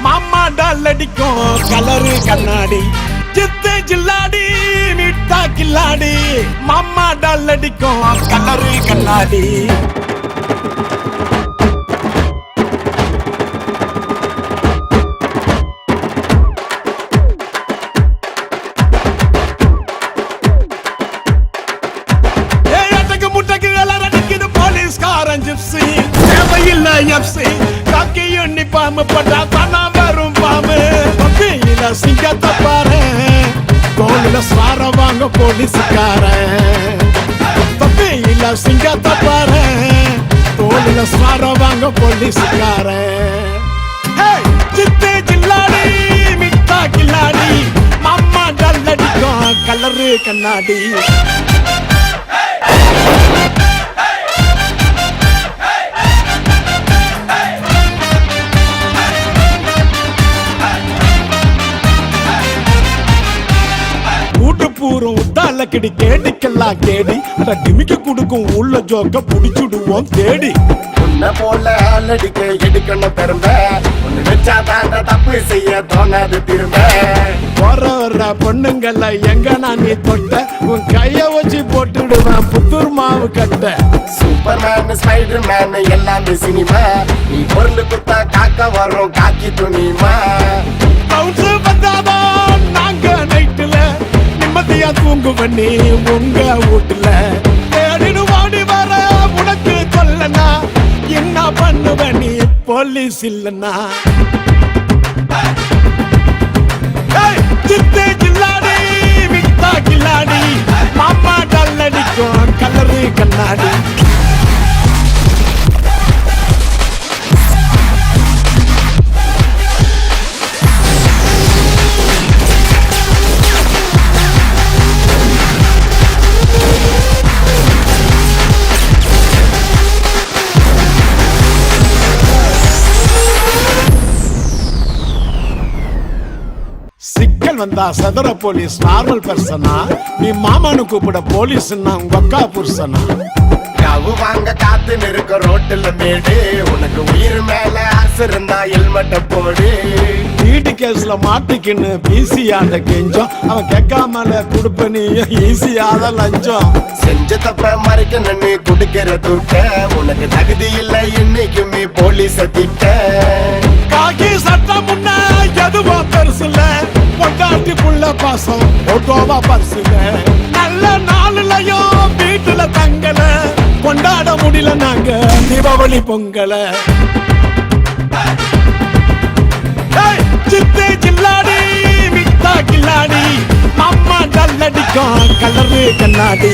மாமா டால் அடிக்கும் கலரு கண்ணாடி சித்து ஜில்லாடி மிட்டா கில்லாடி மாமா டால் அடிக்கும் கலரு கண்ணாடி தேவையில்லை எப்சி காக்கி யூனிஃபார்ம் போட்டா தானா வரும் பாம்பு தொப்பியில சிங்கத்தை பாரு தோளில சார வாங்க போலீஸ்காரன் தொப்பியில சிங்கத்தை பாரு தோளில சார வாங்க போலீஸ்காரன் சித்து ஜில்லாடி மிட்டா கில்லாடி மாமா டால் அடிக்கும் கலரு கண்ணாடி பூரம் உத்தால கிடி கேடிக்கெல்லாம் கேடி அட டிமிக்க குடுக்கும் உள்ள ஜோக்க புடிச்சுடுவோம் தேடி உன்ன போல ஆளடிக்க எடுக்கணும் பெரும்ப ஒண்ணு வச்சா தாண்ட தப்பு செய்ய தோணாது திரும்ப வர பொண்ணுங்கள எங்க நான் நீ தொட்ட உன் கைய வச்சு போட்டுடுவேன் புத்தூர் மாவு கட்ட சூப்பர் மேன் ஸ்பைடர் மேன் எல்லாமே சினிமா நீ பொருள் குத்தா காக்க வரும் காக்கி துணிமா வந்தாதான் நாங்க நைட்டுல நிம்மதியா தூங்கு பண்ணி உங்க வீட்டுல தேடிடு வாடி வர உனக்கு சொல்லனா என்ன பண்ணுவ நீ போலீஸ் இல்லனா சித்து ஜில்லாடி மிட்டா கில்லாடி மாமா டால் அடிக்கும் கலரு கண்ணாடி சிக்கல் வந்தா சதுர போலீஸ் நார்மல் பர்சனா நீ மாமானு கூப்பிட போலீஸ் உங்க அக்கா புருஷனா கவு வாங்க காத்து நிற்க ரோட்டுல மேடு உனக்கு உயிர் மேல ஆசை இருந்தா ஹெல்மெட்ட போடு வீட்டு கேஸ்ல மாட்டிக்கின்னு பிசியாண்ட கெஞ்சம் அவன் கேட்காமல கொடுப்ப நீ ஈஸியாத லஞ்சம் செஞ்ச தப்ப மறைக்க நின்னு குடுக்கிற தூக்க உனக்கு தகுதி இல்லை இன்னைக்குமே போலீஸ திட்ட காக்கி சட்டம் முன்ன எதுவோ பெருசுல பொண்டாட்டி புள்ள பாசம் ஓட்டோவா பரிசுல நல்ல நாளுலயும் வீட்டுல தங்கல கொண்டாட முடியல நாங்க தீபாவளி பொங்கல சித்து ஜில்லாடி மிட்டா கில்லாடி மாமா டால் அடிக்கும் கலரு கண்ணாடி